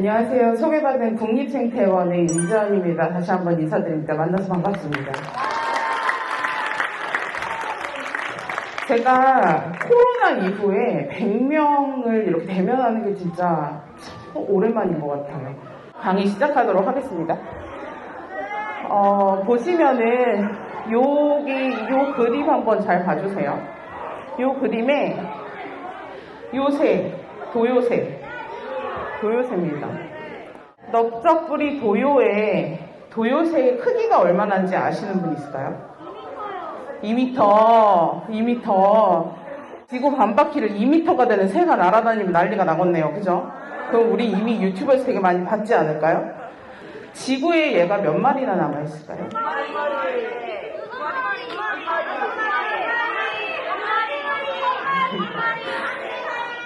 안녕하세요. 소개받은 국립생태원의 임지연입니다. 다시 한번 인사드립니다. 만나서 반갑습니다. 제가 코로나 이후에 100명을 이렇게 대면하는 게 진짜 오랜만인 것 같아요. 강의 시작하도록 하겠습니다. 보시면은 요 그림 한번 잘 봐주세요. 요 그림에 요새, 도요새입니다. 넓적뿌리 도요새의 크기가 얼마나인지 아시는 분 있을까요? 2m. 지구 반바퀴를 2m가 되는 새가 날아다니면 난리가 나겠네요. 그죠? 그럼 우리 이미 유튜브에서 되게 많이 봤지 않을까요? 지구에 얘가 몇 마리나 남아있을까요?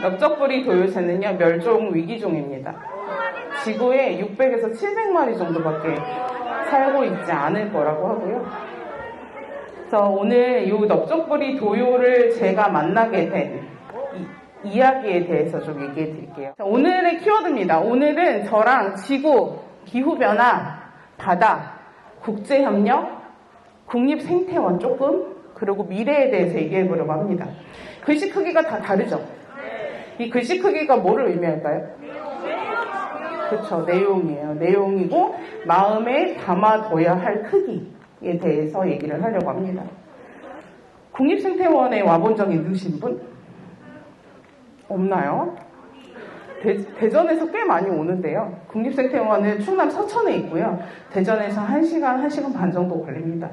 넓적뿌리 도요새는요, 멸종 위기종입니다. 지구에 600에서 700마리 정도밖에 살고 있지 않을 거라고 하고요. 그래서 오늘 이 넓적뿌리 도요를 제가 만나게 된 이야기에 대해서 좀 얘기해 드릴게요. 오늘의 키워드입니다. 오늘은 저랑 지구, 기후변화, 바다, 국제협력, 국립생태원 조금, 그리고 미래에 대해서 얘기해 보려고 합니다. 글씨 크기가 다 다르죠? 이 글씨 크기가 뭐를 의미할까요? 그렇죠. 내용이에요. 내용이고 마음에 담아둬야 할 크기에 대해서 얘기를 하려고 합니다. 국립생태원에 와본 적 있으신 분? 없나요? 대전에서 꽤 많이 오는데요. 국립생태원은 충남 서천에 있고요. 대전에서 1시간 반 정도 걸립니다.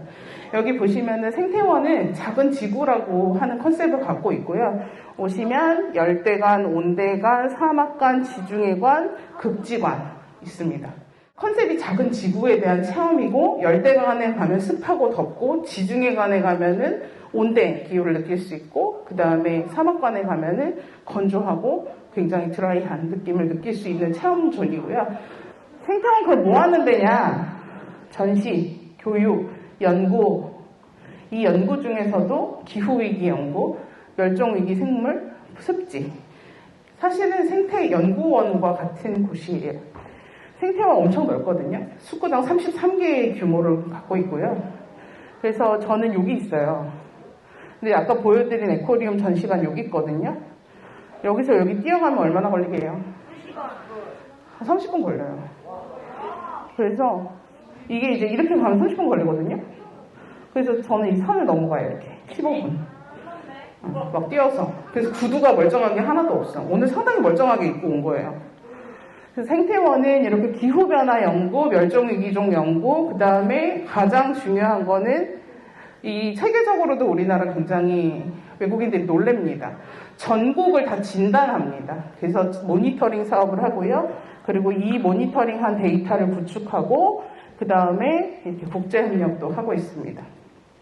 여기 보시면은 생태원은 작은 지구라고 하는 컨셉을 갖고 있고요. 오시면 열대관, 온대관, 사막관, 지중해관, 극지관 있습니다. 컨셉이 작은 지구에 대한 체험이고, 열대관에 가면 습하고 덥고, 지중해관에 가면은 온대 기후를 느낄 수 있고, 그 다음에 사막관에 가면은 건조하고 굉장히 드라이한 느낌을 느낄 수 있는 체험존이고요. 생태원 그럼 뭐 하는 데냐? 전시, 교육, 연구. 이 연구 중에서도 기후위기 연구, 멸종위기 생물, 습지. 사실은 생태연구원과 같은 곳이에요. 생태원 엄청 넓거든요. 숙구장 33개의 규모를 갖고 있고요. 그래서 저는 여기 있어요. 근데 아까 보여드린 에코리움 전시관 여기 있거든요. 여기서 여기 뛰어가면 얼마나 걸리게요? 30분 걸려요. 그래서 이게 이제 이렇게 가면 30분 걸리거든요. 그래서 저는 이 선을 넘어가요. 이렇게 15분. 막 뛰어서. 그래서 구두가 멀쩡한 게 하나도 없어. 오늘 상당히 멀쩡하게 입고 온 거예요. 그래서 생태원은 이렇게 기후변화 연구, 멸종위기종 연구, 그 다음에 가장 중요한 거는 이 세계적으로도 우리나라 굉장히 외국인들이 놀랍니다. 전국을 다 진단합니다. 그래서 모니터링 사업을 하고요. 그리고 이 모니터링한 데이터를 구축하고 그 다음에 이렇게 국제협력도 하고 있습니다.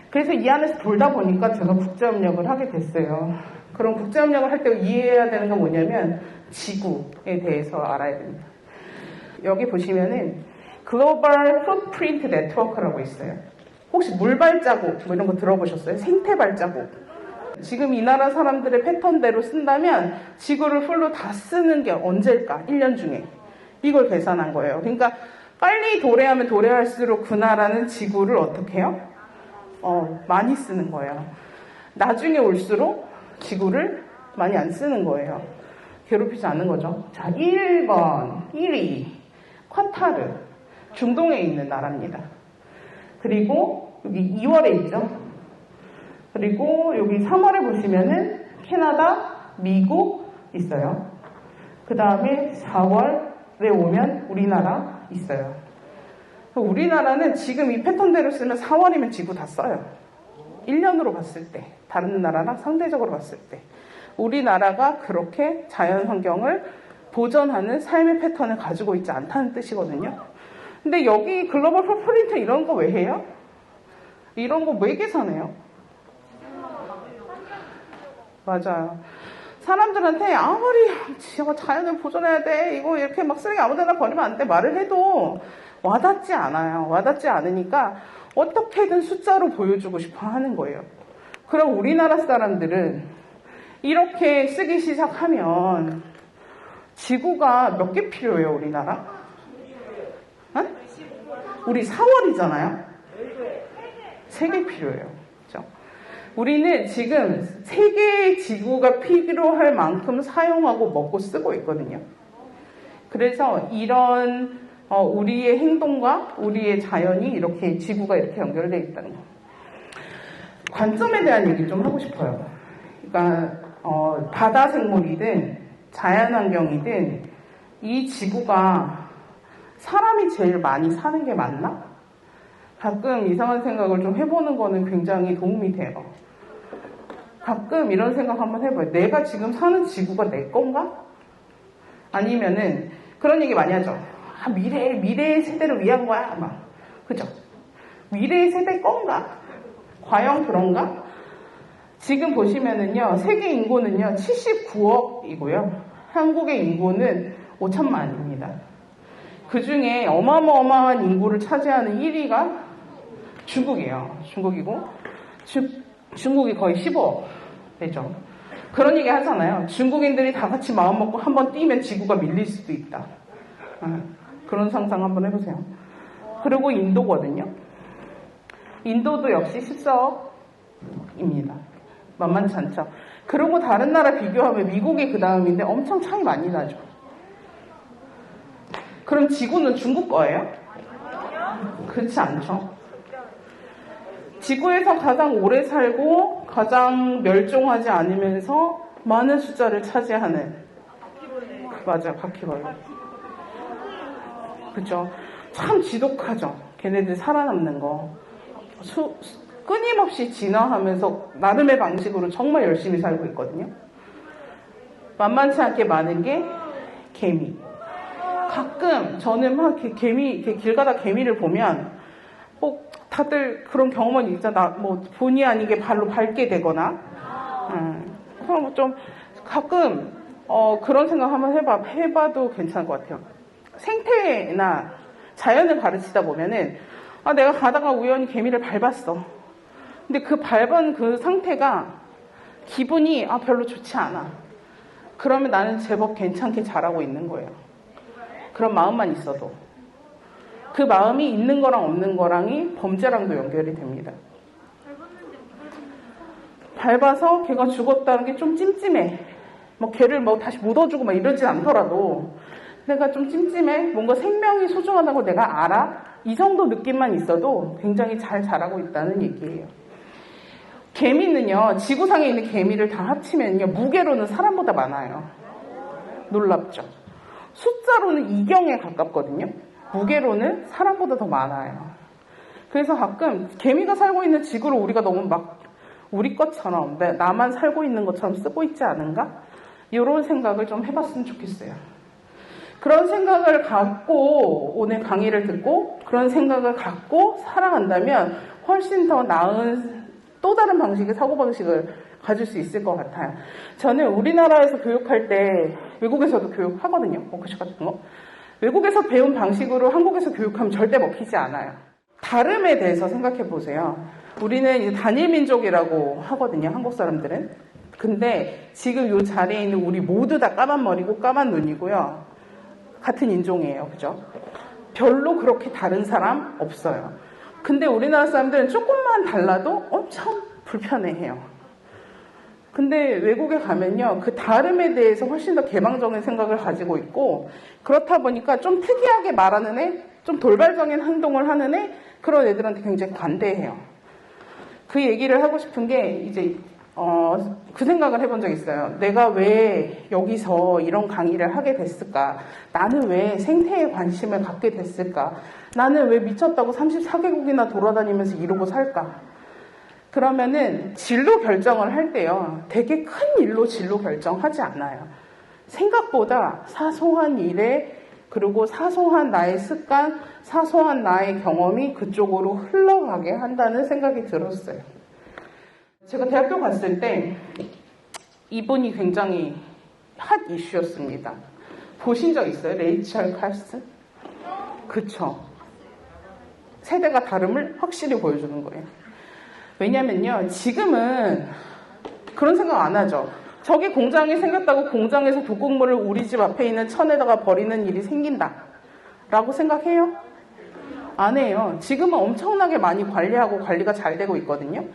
그래서 이 안에서 돌다 보니까 제가 국제협력을 하게 됐어요. 그럼 국제협력을 할 때 이해해야 되는 건 뭐냐면 지구에 대해서 알아야 됩니다. 여기 보시면은 글로벌 풋프린트 네트워크라고 있어요. 혹시 물발자국 뭐 이런 거 들어보셨어요? 생태발자국. 지금 이 나라 사람들의 패턴대로 쓴다면 지구를 풀로 다 쓰는 게 언제일까? 1년 중에. 이걸 계산한 거예요. 그러니까 빨리 도래하면 도래할수록 그 나라는 지구를 어떻게 해요? 많이 쓰는 거예요. 나중에 올수록 지구를 많이 안 쓰는 거예요. 괴롭히지 않는 거죠. 자, 1번, 1위, 카타르, 중동에 있는 나라입니다. 그리고 여기 2월에 있죠. 그리고 여기 3월에 보시면은 캐나다, 미국 있어요. 그 다음에 4월에 오면 우리나라 있어요. 우리나라는 지금 이 패턴대로 쓰면 4월이면 지구 다 써요. 1년으로 봤을 때, 다른 나라랑 상대적으로 봤을 때. 우리나라가 그렇게 자연 환경을 보존하는 삶의 패턴을 가지고 있지 않다는 뜻이거든요. 근데 여기 글로벌 풋프린트 이런 거 왜 해요? 이런 거 왜 계산해요? 맞아요. 사람들한테 아무리 제가 자연을 보존해야 돼, 이거 이렇게 막 쓰레기 아무데나 버리면 안 돼 말을 해도 와닿지 않아요. 와닿지 않으니까 어떻게든 숫자로 보여주고 싶어 하는 거예요. 그럼 우리나라 사람들은 이렇게 쓰기 시작하면 지구가 몇 개 필요해요, 우리나라? 어? 우리 4월이잖아요? 3개 필요해요. 그렇죠? 우리는 지금 3개의 지구가 필요할 만큼 사용하고 먹고 쓰고 있거든요. 그래서 이런 우리의 행동과 우리의 자연이 이렇게 지구가 이렇게 연결되어 있다는 거. 관점에 대한 얘기를 좀 하고 싶어요. 그러니까 바다 생물이든 자연환경이든 이 지구가 사람이 제일 많이 사는 게 맞나? 가끔 이상한 생각을 좀 해보는 거는 굉장히 도움이 돼요. 가끔 이런 생각 한번 해봐요. 내가 지금 사는 지구가 내 건가? 아니면은 그런 얘기 많이 하죠. 미래의 세대를 위한 거야. 막. 그죠? 미래의 세대 건가? 과연 그런가? 지금 보시면은요, 세계 인구는요, 79억이고요. 한국의 인구는 5천만입니다. 그 중에 어마어마한 인구를 차지하는 1위가 중국이에요. 중국이고, 중국이 거의 15억 되죠. 그런 얘기 하잖아요. 중국인들이 다 같이 마음 먹고 한번 뛰면 지구가 밀릴 수도 있다. 그런 상상 한번 해보세요. 그리고 인도거든요. 인도도 역시 14억입니다. 만만치 않죠. 그리고 다른 나라 비교하면 미국이 그 다음인데 엄청 차이 많이 나죠. 그럼 지구는 중국 거예요? 그렇지 않죠. 지구에서 가장 오래 살고 가장 멸종하지 않으면서 많은 숫자를 차지하는, 맞아요, 바퀴벌레. 그죠? 참 지독하죠. 걔네들 살아남는 거. 끊임없이 진화하면서 나름의 방식으로 정말 열심히 살고 있거든요. 만만치 않게 많은 게 개미. 가끔 저는 막 길 가다 개미를 보면 다들 그런 경험은 있잖아. 본의 아니게 발로 밟게 되거나. 그럼 좀 가끔 그런 생각 한번 해봐도 괜찮을 것 같아요. 생태나 자연을 가르치다 보면은 내가 가다가 우연히 개미를 밟았어. 근데 그 밟은 그 상태가 기분이 별로 좋지 않아. 그러면 나는 제법 괜찮게 자라고 있는 거예요. 그런 마음만 있어도. 그 마음이 있는 거랑 없는 거랑이 범죄랑도 연결이 됩니다. 밟아서 걔가 죽었다는 게 좀 찜찜해. 걔를 다시 묻어주고 이러진 않더라도 내가 좀 찜찜해. 뭔가 생명이 소중하다고 내가 알아. 이 정도 느낌만 있어도 굉장히 잘 자라고 있다는 얘기예요. 개미는요, 지구상에 있는 개미를 다 합치면요, 무게로는 사람보다 많아요. 놀랍죠? 숫자로는 2경에 가깝거든요. 무게로는 사람보다 더 많아요. 그래서 가끔 개미가 살고 있는 지구를 우리가 너무 우리 것처럼, 나만 살고 있는 것처럼 쓰고 있지 않은가? 이런 생각을 좀 해봤으면 좋겠어요. 그런 생각을 갖고 오늘 강의를 듣고 그런 생각을 갖고 살아간다면 훨씬 더 나은 또 다른 방식의 사고방식을 가질 수 있을 것 같아요. 저는 우리나라에서 교육할 때 외국에서도 교육하거든요. 워크숍 같은 거. 외국에서 배운 방식으로 한국에서 교육하면 절대 먹히지 않아요. 다름에 대해서 생각해 보세요. 우리는 이제 단일민족이라고 하거든요. 한국 사람들은. 근데 지금 이 자리에 있는 우리 모두 다 까만 머리고 까만 눈이고요. 같은 인종이에요. 그죠? 별로 그렇게 다른 사람 없어요. 근데 우리나라 사람들은 조금만 달라도 엄청 불편해해요. 근데 외국에 가면요, 그 다름에 대해서 훨씬 더 개방적인 생각을 가지고 있고, 그렇다 보니까 좀 특이하게 말하는 애, 좀 돌발적인 행동을 하는 애, 그런 애들한테 굉장히 관대해요. 그 얘기를 하고 싶은 게 이제 그 생각을 해본 적이 있어요. 내가 왜 여기서 이런 강의를 하게 됐을까? 나는 왜 생태에 관심을 갖게 됐을까? 나는 왜 미쳤다고 34개국이나 돌아다니면서 이러고 살까? 그러면은 진로 결정을 할 때요. 되게 큰 일로 진로 결정하지 않아요. 생각보다 사소한 일에 그리고 사소한 나의 습관, 사소한 나의 경험이 그쪽으로 흘러가게 한다는 생각이 들었어요. 제가 대학교 갔을 때 이분이 굉장히 핫 이슈였습니다. 보신 적 있어요? 레이첼 칼슨? 그쵸. 세대가 다름을 확실히 보여주는 거예요. 왜냐면요, 지금은 그런 생각 안 하죠. 저기 공장이 생겼다고 공장에서 독극물을 우리 집 앞에 있는 천에다가 버리는 일이 생긴다 라고 생각해요? 안 해요. 지금은 엄청나게 많이 관리하고 관리가 잘 되고 있거든요.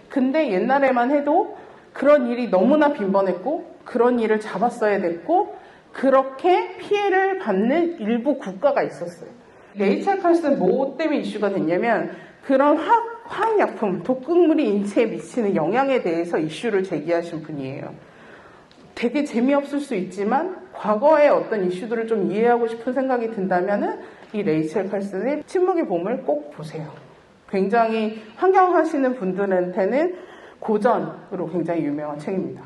근데 옛날에만 해도 그런 일이 너무나 빈번했고 그런 일을 잡았어야 됐고 그렇게 피해를 받는 일부 국가가 있었어요. 레이첼 칼슨 뭐 때문에 이슈가 됐냐면 그런 화학약품, 독극물이 인체에 미치는 영향에 대해서 이슈를 제기하신 분이에요. 되게 재미없을 수 있지만 과거의 어떤 이슈들을 좀 이해하고 싶은 생각이 든다면은 이 레이첼 칼슨의 침묵의 봄을 꼭 보세요. 굉장히 환경하시는 분들한테는 고전으로 굉장히 유명한 책입니다.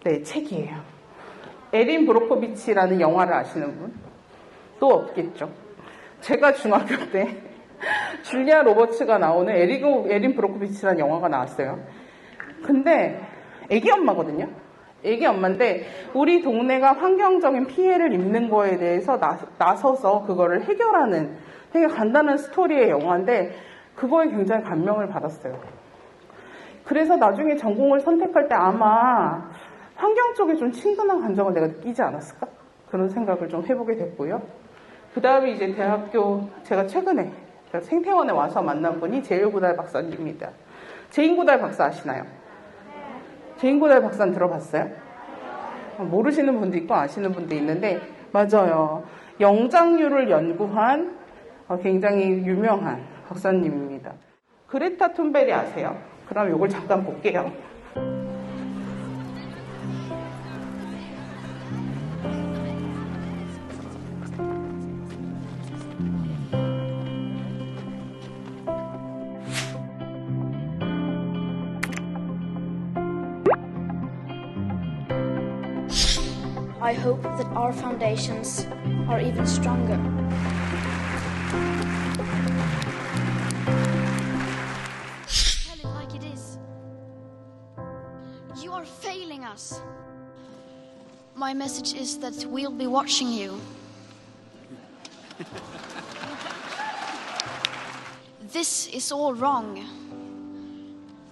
네, 책이에요. 에린 브로코비치라는 영화를 아시는 분? 또 없겠죠. 제가 중학교 때 줄리아 로버츠가 나오는 에린 브로코비치라는 영화가 나왔어요. 근데 애기 엄마거든요. 애기 엄마인데 우리 동네가 환경적인 피해를 입는 거에 대해서 나서서 그거를 해결하는 되게 간단한 스토리의 영화인데 그거에 굉장히 감명을 받았어요. 그래서 나중에 전공을 선택할 때 아마 환경 쪽에 좀 친근한 감정을 내가 느끼지 않았을까? 그런 생각을 좀 해보게 됐고요. 그 다음에 이제 대학교, 제가 최근에 생태원에 와서 만난 분이 제일고달 박사님입니다. 제인고달 박사 아시나요? 제인고달 박사는 들어봤어요? 모르시는 분도 있고 아시는 분도 있는데 맞아요. 영장류를 연구한 굉장히 유명한 박사님입니다. 그레타 툰베리 아세요? 그럼 이걸 잠깐 볼게요. I hope that our foundations are even stronger. Tell it like it is. You are failing us. My message is that we'll be watching you. This is all wrong.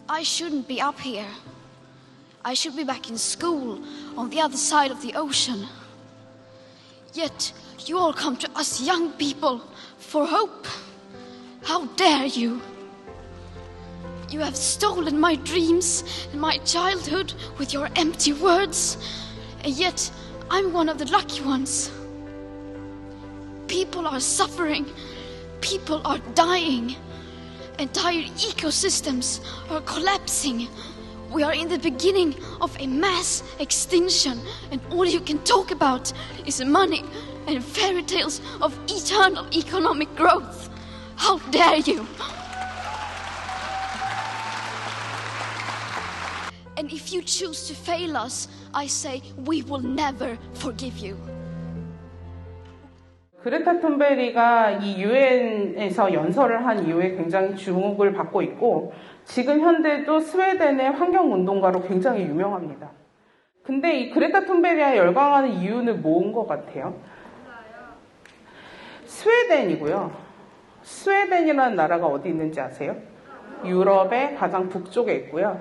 I shouldn't be up here. I should be back in school on the other side of the ocean. Yet you all come to us young people for hope. How dare you? You have stolen my dreams and my childhood with your empty words. And yet I'm one of the lucky ones. People are suffering. People are dying. Entire ecosystems are collapsing. We are in the beginning of a mass extinction, and all you can talk about is money and fairy tales of eternal economic growth. How dare you? And if you choose to fail us, I say we will never forgive you. 그레타 툰베리가 이 유엔에서 연설을 한 이후에 굉장히 주목을 받고 있고 지금 현대도 스웨덴의 환경운동가로 굉장히 유명합니다. 근데 이 그레타 툰베리에 열광하는 이유는 뭔 것 같아요? 스웨덴이고요. 스웨덴이라는 나라가 어디 있는지 아세요? 유럽의 가장 북쪽에 있고요.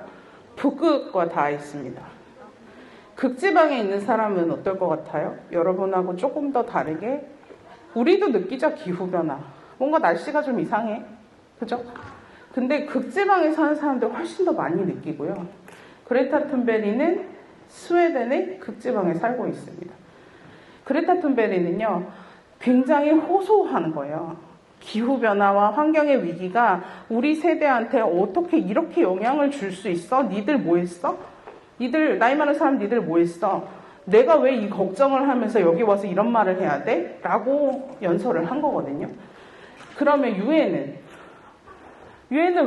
북극과 닿아 있습니다. 극지방에 있는 사람은 어떨 것 같아요? 여러분하고 조금 더 다르게 우리도 느끼죠. 기후변화. 뭔가 날씨가 좀 이상해. 그죠? 근데 극지방에 사는 사람들 훨씬 더 많이 느끼고요. 그레타 툰베리는 스웨덴의 극지방에 살고 있습니다. 그레타 툰베리는요. 굉장히 호소하는 거예요. 기후변화와 환경의 위기가 우리 세대한테 어떻게 이렇게 영향을 줄 수 있어? 니들 뭐 했어? 니들 나이 많은 사람 니들 뭐 했어? 내가 왜 이 걱정을 하면서 여기 와서 이런 말을 해야 돼? 라고 연설을 한 거거든요. 그러면 유엔은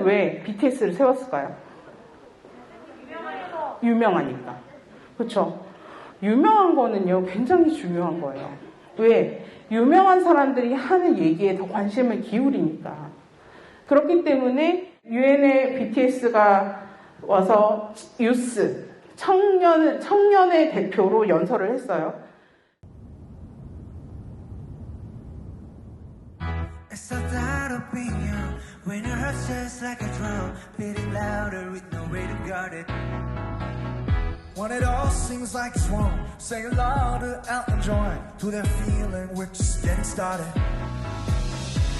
왜 BTS를 세웠을까요? 유명하니까. 그렇죠? 유명한 거는요 굉장히 중요한 거예요. 왜? 유명한 사람들이 하는 얘기에 더 관심을 기울이니까. 그렇기 때문에 유엔의 BTS가 와서 유스 청년의 대표로 연설을 했어요. When your heart just like a drum, beating louder with no way to guard it. When it all seems like it's wrong, say hello to Elton John. To that feeling we're just getting started.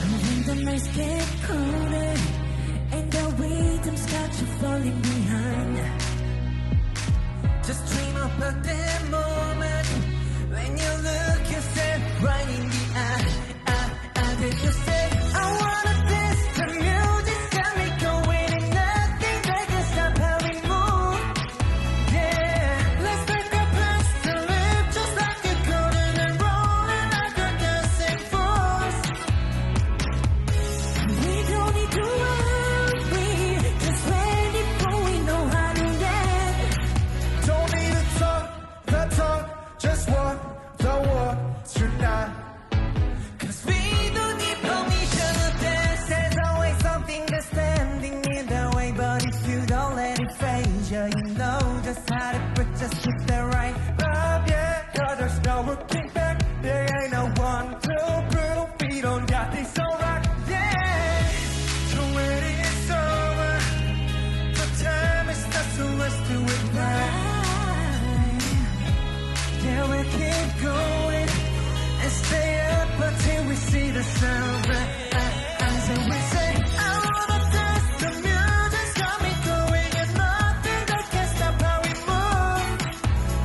And when the nights get colder and the rhythms got you falling behind, Just dream about that moment when you look yourself right in the eye. Then you say, I wanna dance. The music got me going and nothing that can stop how we move. Yeah, let's make a place to live just like a golden and rolling like a dancing fools. we don't need to worry, just ready for we know how to dance. Don't need to talk the talk, just walk the walk tonight. Cause we don't need permission to dance. There's always something that's standing in the way. But if you don't let it phase you, you know just how to put just hit the right vibe, yeah. Cause there's no looking back. There ain't no one to put our feet on. Got this alright, yeah. So when it's over, the time is not so let's do it right. Yeah, we keep going and stay up until we see the sun rise. And we say, I wanna dance. The music's got me going and nothing that can stop how we move.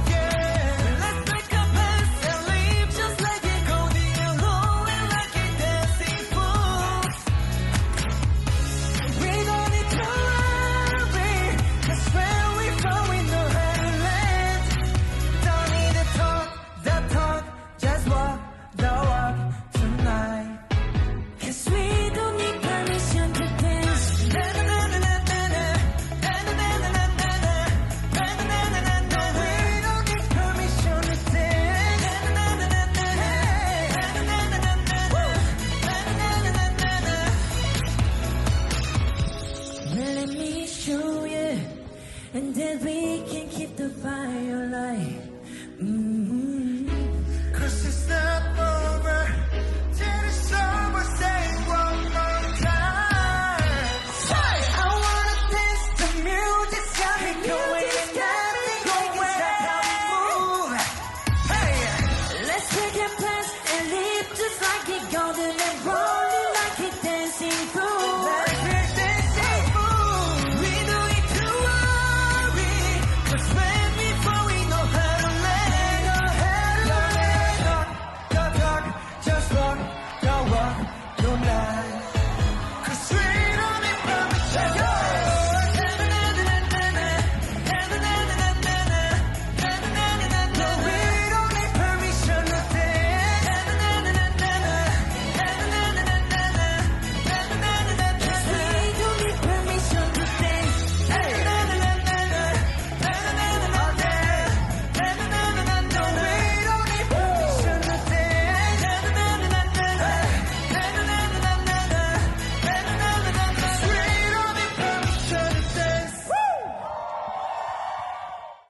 Yeah, let's make a pass and leave just like it go the rolling like a dancing fools. We don't need to worry, cause where we from we know how to land. Don't need to talk the talk, just walk the walk tonight. Cause we don't need permission to dance. We don't need permission to Well, let me show you, and then we can keep the fire alive. Cause it's not over till it's over. Say one more time. Say, I wanna dance. The music's got me going and nothing can stop how we move. Hey, Let's take a pass and live just like it golden and rolling like it dancing fool. let's make this a move. We don't need to worry. Cause when before we know how to let go, talk, just walk the walk tonight. Cause we don't need permission. No, we don't need permission to dance. We don't need permission to dance. We don't need permission to dance.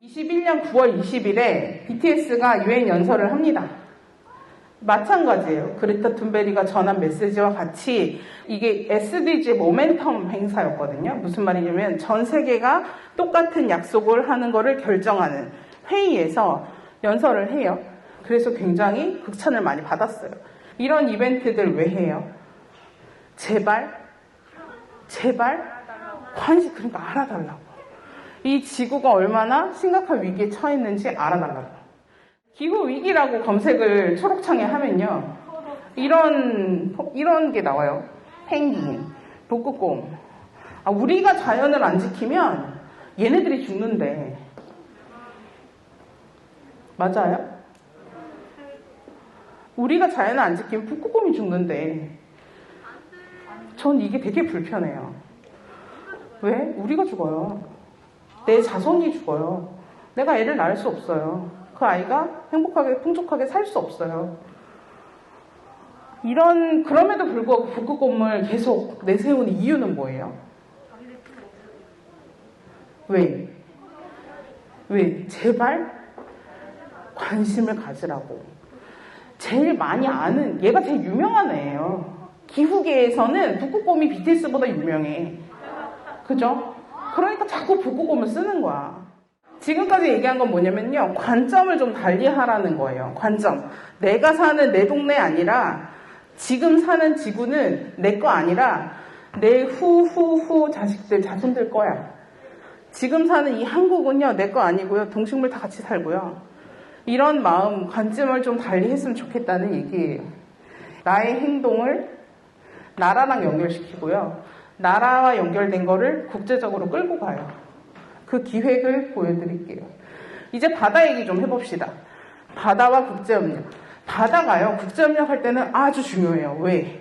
21년 9월 20일에 BTS가 유엔 연설을 합니다. 마찬가지예요. 그레타 툰베리가 전한 메시지와 같이 이게 SDG 모멘텀 행사였거든요. 무슨 말이냐면 전 세계가 똑같은 약속을 하는 거를 결정하는 회의에서 연설을 해요. 그래서 굉장히 극찬을 많이 받았어요. 이런 이벤트들 왜 해요? 제발 관심, 그러니까 알아달라고. 이 지구가 얼마나 심각한 위기에 처했는지 알아달라고. 기후위기라고 검색을 초록창에 하면요. 이런 게 나와요. 펭귄, 북극곰. 우리가 자연을 안 지키면 얘네들이 죽는데. 맞아요? 우리가 자연을 안 지키면 북극곰이 죽는데. 전 이게 되게 불편해요. 왜? 우리가 죽어요. 내 자손이 죽어요. 내가 애를 낳을 수 없어요. 그 아이가 행복하게, 풍족하게 살 수 없어요. 그럼에도 불구하고 북극곰을 계속 내세우는 이유는 뭐예요? 왜? 제발 관심을 가지라고. 제일 많이 아는, 얘가 제일 유명한 애예요. 기후계에서는 북극곰이 BTS보다 유명해. 그죠? 그러니까 자꾸 북극곰을 쓰는 거야. 지금까지 얘기한 건 뭐냐면요. 관점을 좀 달리 하라는 거예요. 관점. 내가 사는 내 동네 아니라 지금 사는 지구는 내 거 아니라 내 후후후 자식들, 자손들 거야. 지금 사는 이 한국은요. 내 거 아니고요. 동식물 다 같이 살고요. 이런 마음, 관점을 좀 달리 했으면 좋겠다는 얘기예요. 나의 행동을 나라랑 연결시키고요. 나라와 연결된 거를 국제적으로 끌고 가요. 그 기획을 보여드릴게요. 이제 바다 얘기 좀 해봅시다. 바다와 국제협력. 바다가요, 국제협력 할 때는 아주 중요해요. 왜?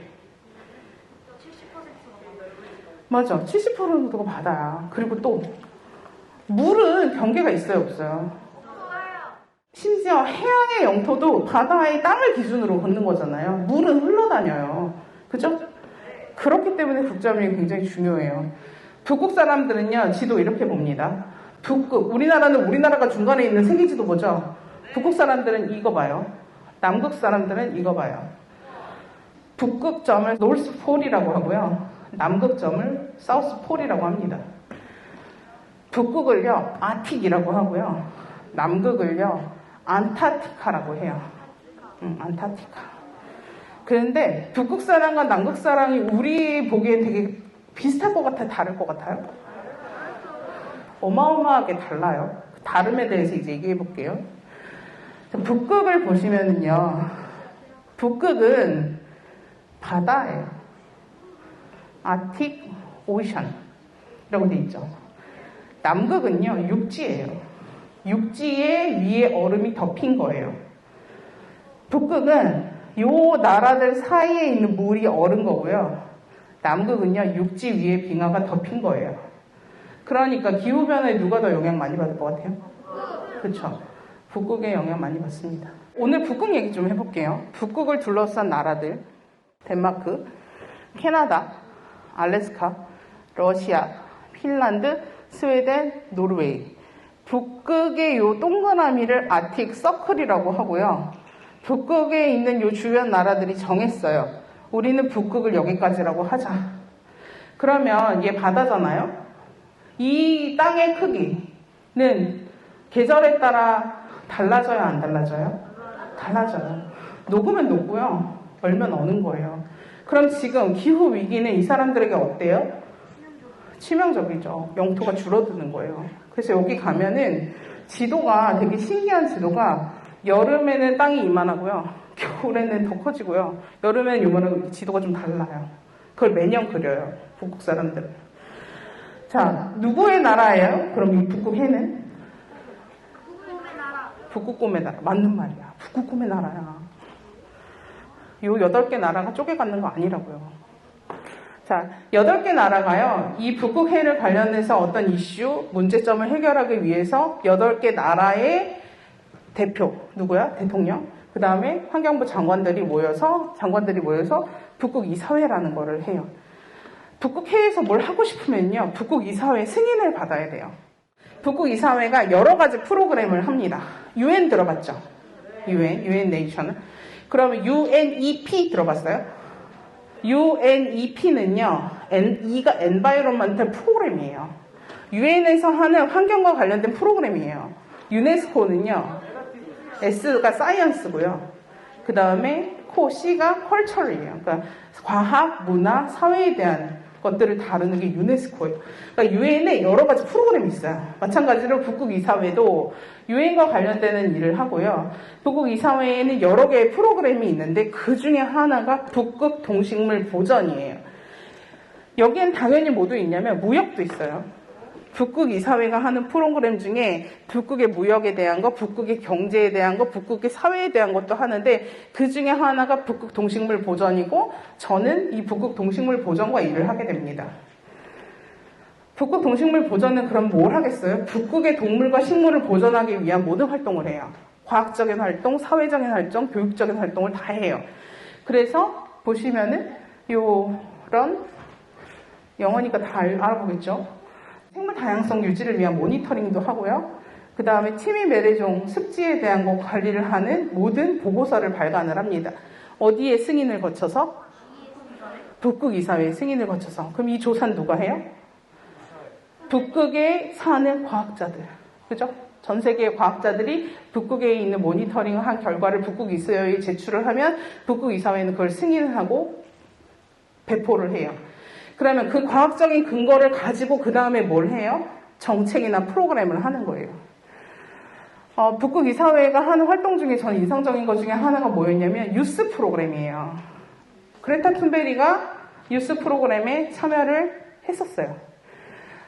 맞아. 70%는 가 바다야. 그리고 또, 물은 경계가 있어요, 없어요? 심지어 해양의 영토도 바다의 땅을 기준으로 걷는 거잖아요. 물은 흘러다녀요. 그죠? 그렇기 때문에 국제협력이 굉장히 중요해요. 북극 사람들은요, 지도 이렇게 봅니다. 북극, 우리나라는 우리나라가 중간에 있는 세계지도 보죠? 북극 사람들은 이거 봐요. 남극 사람들은 이거 봐요. 북극점을 노스폴이라고 하고요. 남극점을 사우스폴이라고 합니다. 북극을요, 아틱이라고 하고요. 남극을요, 안타티카라고 해요. 안타티카. 그런데 북극 사람과 남극 사람이 우리 보기엔 되게 비슷할 것 같아요? 다를 것 같아요? 어마어마하게 달라요. 다름에 대해서 이제 얘기해 볼게요. 북극을 보시면은요, 북극은 바다예요. 아틱 오션이라고 돼 있죠. 남극은요, 육지예요. 육지에 위에 얼음이 덮인 거예요. 북극은 요 나라들 사이에 있는 물이 얼은 거고요. 남극은요, 육지 위에 빙하가 덮인 거예요. 그러니까 기후변화에 누가 더 영향 많이 받을 것 같아요? 그렇죠. 북극에 영향 많이 받습니다. 오늘 북극 얘기 좀 해볼게요. 북극을 둘러싼 나라들, 덴마크, 캐나다, 알래스카, 러시아, 핀란드, 스웨덴, 노르웨이. 북극의 요 동그라미를 아틱 서클이라고 하고요. 북극에 있는 요 주변 나라들이 정했어요. 우리는 북극을 여기까지라고 하자. 그러면 얘 바다잖아요. 이 땅의 크기는 계절에 따라 달라져요, 안 달라져요? 달라져요. 녹으면 녹고요. 얼면 어는 거예요. 그럼 지금 기후 위기는 이 사람들에게 어때요? 치명적이죠. 영토가 줄어드는 거예요. 그래서 여기 가면은 지도가 되게 신기한 지도가 여름에는 땅이 이만하고요. 겨울에는 더 커지고요. 여름에는 요만하고 지도가 좀 달라요. 그걸 매년 그려요. 북극 사람들은. 자, 누구의 나라예요? 그럼 이 북극해는? 북극곰의 나라. 맞는 말이야. 북극곰의 나라야. 요 8개 나라가 쪼개갖는 거 아니라고요. 자, 8개 나라가요, 이 북극해를 관련해서 어떤 이슈, 문제점을 해결하기 위해서 8개 나라의 대표, 누구야? 대통령. 그 다음에 환경부 장관들이 모여서 북극 이사회라는 거를 해요. 북극해에서 뭘 하고 싶으면요, 북극 이사회 승인을 받아야 돼요. 북극 이사회가 여러 가지 프로그램을 합니다. UN 들어봤죠? UN 네이션. 그러면 UNEP 들어봤어요? UNEP는요, E가 Environmental 프로그램이에요. UN에서 하는 환경과 관련된 프로그램이에요. 유네스코는요, S가 사이언스고요. 그 다음에 C가 컬처럴이에요. 그러니까 과학, 문화, 사회에 대한 것들을 다루는 게 유네스코예요. 그러니까 유엔에 여러 가지 프로그램이 있어요. 마찬가지로 북극 이사회도 유엔과 관련되는 일을 하고요. 북극 이사회에는 여러 개의 프로그램이 있는데 그 중에 하나가 북극 동식물 보전이에요. 여기엔 당연히 뭐도 있냐면 무역도 있어요. 북극 이사회가 하는 프로그램 중에 북극의 무역에 대한 거, 북극의 경제에 대한 거, 북극의 사회에 대한 것도 하는데 그 중에 하나가 북극 동식물 보전이고 저는 이 북극 동식물 보전과 일을 하게 됩니다. 북극 동식물 보전은 그럼 뭘 하겠어요? 북극의 동물과 식물을 보전하기 위한 모든 활동을 해요. 과학적인 활동, 사회적인 활동, 교육적인 활동을 다 해요. 그래서 보시면은 요런 영어니까 다 알아보겠죠? 생물 다양성 유지를 위한 모니터링도 하고요. 그 다음에 침입 매래종 습지에 대한 거 관리를 하는 모든 보고서를 발간을 합니다. 어디에 승인을 거쳐서? 북극 이사회에 승인을 거쳐서. 그럼 이 조사는 누가 해요? 북극에 사는 과학자들. 그죠? 전 세계 과학자들이 북극에 있는 모니터링을 한 결과를 북극 이사회에 제출을 하면 북극 이사회는 그걸 승인하고 배포를 해요. 그러면 그 과학적인 근거를 가지고 그 다음에 뭘 해요? 정책이나 프로그램을 하는 거예요. 북극 이사회가 하는 활동 중에 저는 인상적인 것 중에 하나가 뭐였냐면 유스 프로그램이에요. 그레타 툰베리가 유스 프로그램에 참여를 했었어요.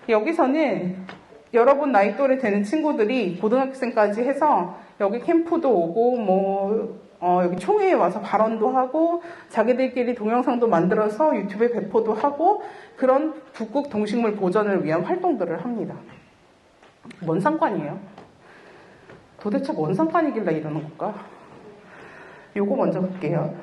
여기서는 여러분 나이 또래 되는 친구들이 고등학생까지 해서 여기 캠프도 오고 여기 총회에 와서 발언도 하고 자기들끼리 동영상도 만들어서 유튜브에 배포도 하고 그런 북극 동식물 보전을 위한 활동들을 합니다. 뭔 상관이에요? 도대체 뭔 상관이길래 이러는 걸까? 요거 먼저 볼게요.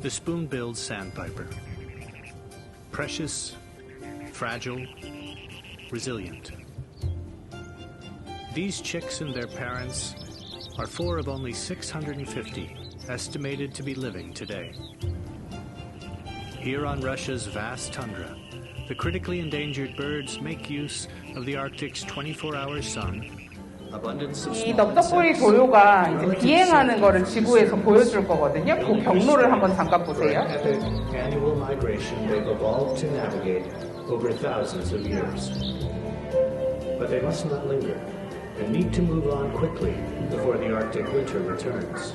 The spoon-billed sandpiper. Precious, fragile, resilient. These chicks and their parents are four of only 650 estimated to be living today. Here on Russia's vast tundra, the critically endangered birds make use of the Arctic's 24-hour sun. 이 넓적꼬리 도요가 이제 비행하는 거를 지구에서 보여줄 거거든요. 그 경로를 한번 잠깐 보세요. Annual migration they've evolved to navigate over thousands of years. But they must not linger and need to move on quickly before the Arctic winter returns.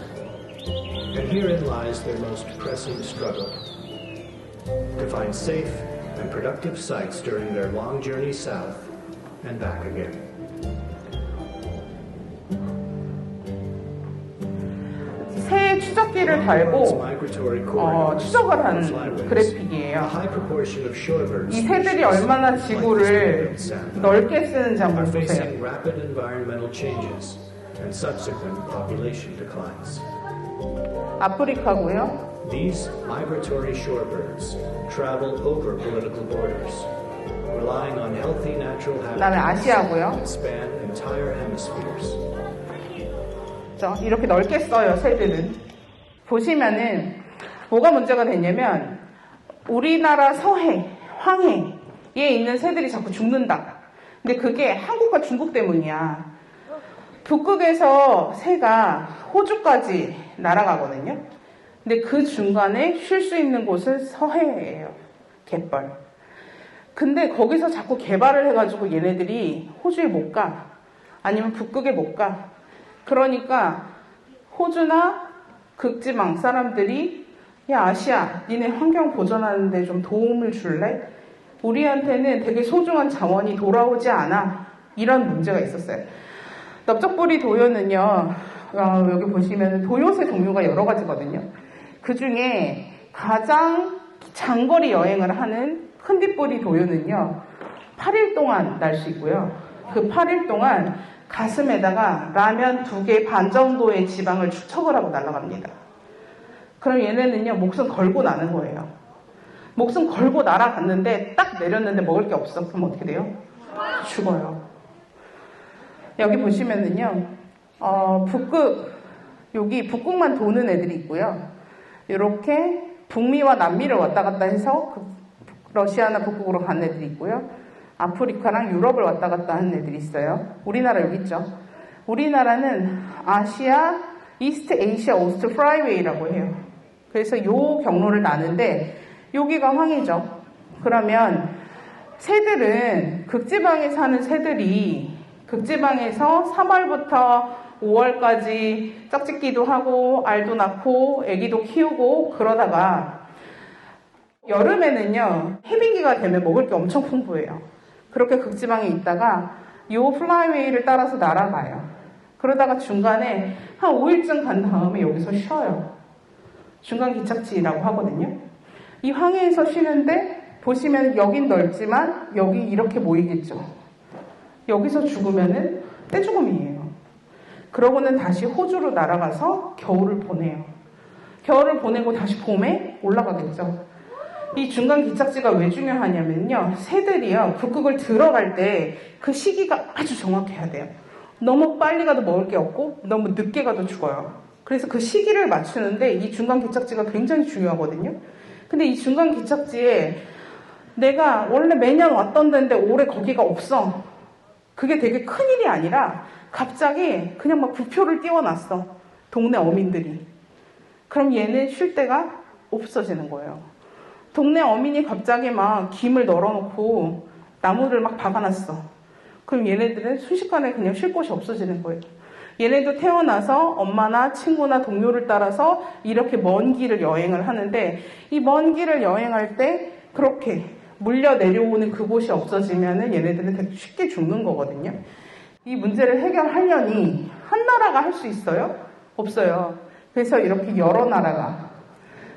And herein lies their most pressing struggle: to find safe and productive sites during their long journey south and back again. 새 추적기를 달고 추적을 한 그래픽이에요. 이 새들이 얼마나 지구를 넓게 쓰는지 한번 보세요. 아프리카고요. These migratory shorebirds travel over political borders, relying on healthy natural 그다음에 아시아고요. that span entire hemispheres. 이렇게 넓게 써요, 새들은. 보시면은 뭐가 문제가 됐냐면 우리나라 서해, 황해에 있는 새들이 자꾸 죽는다. 근데 그게 한국과 중국 때문이야. 북극에서 새가 호주까지 날아가거든요. 근데 그 중간에 쉴 수 있는 곳은 서해예요. 갯벌. 근데 거기서 자꾸 개발을 해가지고 얘네들이 호주에 못 가. 아니면 북극에 못 가. 그러니까 호주나 극지방 사람들이 야 아시아 니네 환경 보존하는데 좀 도움을 줄래? 우리한테는 되게 소중한 자원이 돌아오지 않아. 이런 문제가 있었어요. 넓적꼬리 도요는요. 여기 보시면 도요새 종류가 여러 가지거든요. 그 중에 가장 장거리 여행을 하는 큰뒷꼬리 도요는요. 8일 동안 날 수 있고요. 그 8일 동안 가슴에다가 라면 2개 반 정도의 지방을 축적을 하고 날아갑니다. 그럼 얘네는요, 목숨 걸고 나는 거예요. 목숨 걸고 날아갔는데 딱 내렸는데 먹을 게 없어. 그럼 어떻게 돼요? 죽어요. 여기 보시면은요, 여기 북극만 도는 애들이 있고요. 이렇게 북미와 남미를 왔다 갔다 해서 러시아나 북극으로 간 애들이 있고요. 아프리카랑 유럽을 왔다 갔다 하는 애들이 있어요. 우리나라 여기 있죠. 우리나라는 아시아, 이스트 에이시아 오스트 프라이웨이라고 해요. 그래서 요 경로를 나는데 여기가 황해죠. 그러면 새들은 극지방에 사는 새들이 극지방에서 3월부터 5월까지 짝짓기도 하고 알도 낳고 애기도 키우고 그러다가 여름에는요 해빙기가 되면 먹을 게 엄청 풍부해요. 그렇게 극지방에 있다가 요 플라이웨이를 따라서 날아가요. 그러다가 중간에 한 5일쯤 간 다음에 여기서 쉬어요. 중간 기착지라고 하거든요. 이 황해에서 쉬는데 보시면 여긴 넓지만 여기 이렇게 모이겠죠. 여기서 죽으면은 떼죽음이에요. 그러고는 다시 호주로 날아가서 겨울을 보내요. 겨울을 보내고 다시 봄에 올라가겠죠. 이 중간 기착지가 왜 중요하냐면요. 새들이요. 북극을 들어갈 때 그 시기가 아주 정확해야 돼요. 너무 빨리 가도 먹을 게 없고 너무 늦게 가도 죽어요. 그래서 그 시기를 맞추는데 이 중간 개척지가 굉장히 중요하거든요. 근데 이 중간 개척지에 내가 원래 매년 왔던 데인데 올해 거기가 없어. 그게 되게 큰일이 아니라 갑자기 그냥 막 부표를 띄워놨어. 동네 어민들이. 그럼 얘는 쉴 데가 없어지는 거예요. 동네 어민이 갑자기 막 김을 널어놓고 나무를 막 박아놨어. 그럼 얘네들은 순식간에 그냥 쉴 곳이 없어지는 거예요. 얘네도 태어나서 엄마나 친구나 동료를 따라서 이렇게 먼 길을 여행을 하는데 이 먼 길을 여행할 때 그렇게 물려 내려오는 그곳이 없어지면은 얘네들은 되게 쉽게 죽는 거거든요. 이 문제를 해결하려니 한 나라가 할 수 있어요? 없어요. 그래서 이렇게 여러 나라가.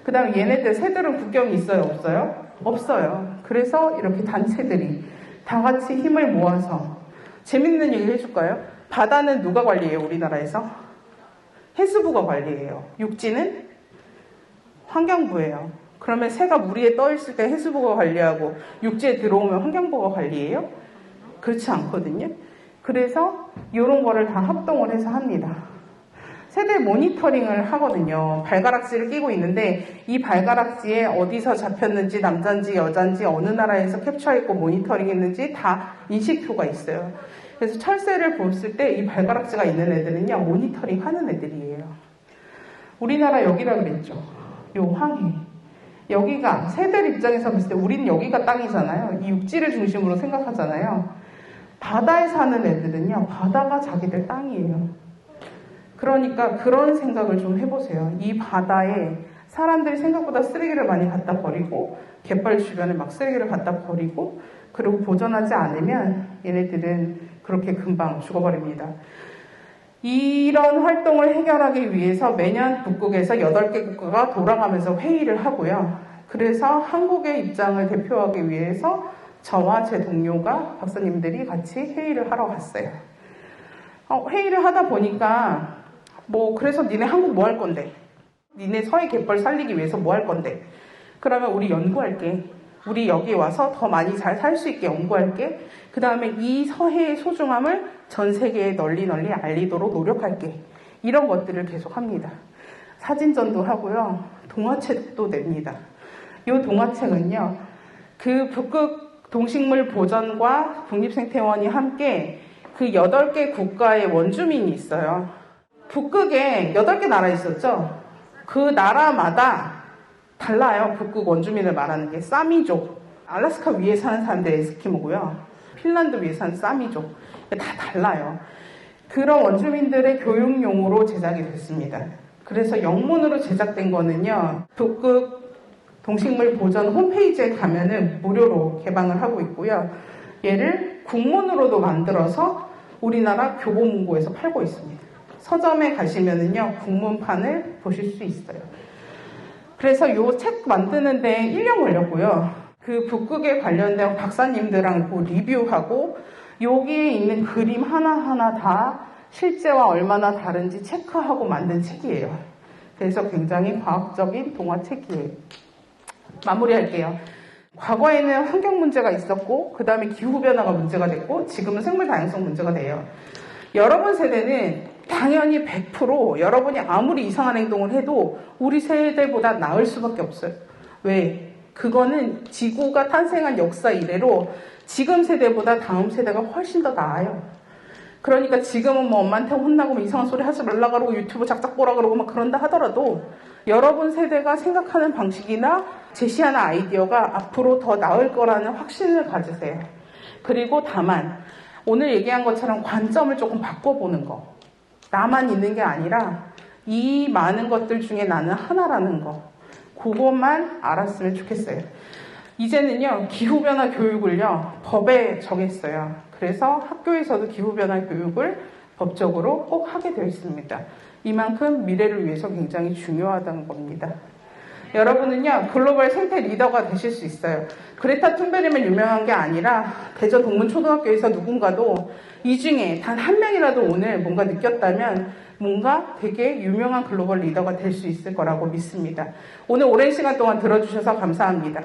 그 다음에 얘네들 새들은 국경이 있어요? 없어요? 없어요. 그래서 이렇게 단체들이 다 같이 힘을 모아서 재밌는 얘기 해줄까요? 바다는 누가 관리해요? 우리나라에서? 해수부가 관리해요. 육지는 환경부예요. 그러면 새가 물 위에 떠 있을 때 해수부가 관리하고 육지에 들어오면 환경부가 관리해요? 그렇지 않거든요. 그래서 이런 거를 다 합동을 해서 합니다. 새들 모니터링을 하거든요. 발가락지를 끼고 있는데 이 발가락지에 어디서 잡혔는지 남자인지 여자인지 어느 나라에서 캡처했고 모니터링했는지 다 인식표가 있어요. 그래서 철새를 봤을 때 이 발가락지가 있는 애들은요 모니터링 하는 애들이에요. 우리나라 여기라 그랬죠. 요 황해. 여기가 새들 입장에서 봤을 때 우리는 여기가 땅이잖아요. 이 육지를 중심으로 생각하잖아요. 바다에 사는 애들은요 바다가 자기들 땅이에요. 그러니까 그런 생각을 좀 해보세요. 이 바다에 사람들이 생각보다 쓰레기를 많이 갖다 버리고 갯벌 주변에 막 쓰레기를 갖다 버리고 그리고 보존하지 않으면 얘네들은 그렇게 금방 죽어버립니다. 이런 활동을 해결하기 위해서 매년 북극에서 8개 국가가 돌아가면서 회의를 하고요. 그래서 한국의 입장을 대표하기 위해서 저와 제 동료가 박사님들이 같이 회의를 하러 갔어요. 회의를 하다 보니까 그래서 니네 한국 뭐 할 건데? 니네 서해 갯벌 살리기 위해서 뭐 할 건데? 그러면 우리 연구할게. 우리 여기 와서 더 많이 잘 살 수 있게 연구할게. 그 다음에 이 서해의 소중함을 전 세계에 널리 알리도록 노력할게. 이런 것들을 계속 합니다. 사진전도 하고요. 동화책도 냅니다. 이 동화책은요. 그 북극 동식물 보전과 국립생태원이 함께 그 8개 국가의 원주민이 있어요. 북극에 8개 나라 있었죠? 그 나라마다 달라요. 북극 원주민을 말하는 게 사미족. 알래스카 위에 사는 사람들 에스키모고요. 핀란드 위에 사는 사미족. 다 달라요. 그런 원주민들의 교육용으로 제작이 됐습니다. 그래서 영문으로 제작된 거는요. 북극 동식물 보전 홈페이지에 가면은 무료로 개방을 하고 있고요. 얘를 국문으로도 만들어서 우리나라 교보문고에서 팔고 있습니다. 서점에 가시면은요. 국문판을 보실 수 있어요. 그래서 이 책 만드는데 1년 걸렸고요. 그 북극에 관련된 박사님들하고 리뷰하고 여기에 있는 그림 하나하나 다 실제와 얼마나 다른지 체크하고 만든 책이에요. 그래서 굉장히 과학적인 동화책이에요. 마무리할게요. 과거에는 환경 문제가 있었고 그 다음에 기후변화가 문제가 됐고 지금은 생물 다양성 문제가 돼요. 여러분 세대는 당연히 100% 여러분이 아무리 이상한 행동을 해도 우리 세대보다 나을 수밖에 없어요. 왜? 그거는 지구가 탄생한 역사 이래로 지금 세대보다 다음 세대가 훨씬 더 나아요. 그러니까 지금은 엄마한테 혼나고 이상한 소리 하지 말라 그러고 유튜브 작작 보라 그러고 막 그런다 하더라도 여러분 세대가 생각하는 방식이나 제시하는 아이디어가 앞으로 더 나을 거라는 확신을 가지세요. 그리고 다만 오늘 얘기한 것처럼 관점을 조금 바꿔보는 거. 나만 있는 게 아니라 이 많은 것들 중에 나는 하나라는 거. 그것만 알았으면 좋겠어요. 이제는요. 기후변화 교육을요. 법에 정했어요. 그래서 학교에서도 기후변화 교육을 법적으로 꼭 하게 되어 있습니다. 이만큼 미래를 위해서 굉장히 중요하다는 겁니다. 여러분은요. 글로벌 생태 리더가 되실 수 있어요. 그레타 툰베리만 유명한 게 아니라 대전 동문초등학교에서 누군가도 이 중에 단 한 명이라도 오늘 뭔가 느꼈다면 뭔가 되게 유명한 글로벌 리더가 될 수 있을 거라고 믿습니다. 오늘 오랜 시간 동안 들어주셔서 감사합니다.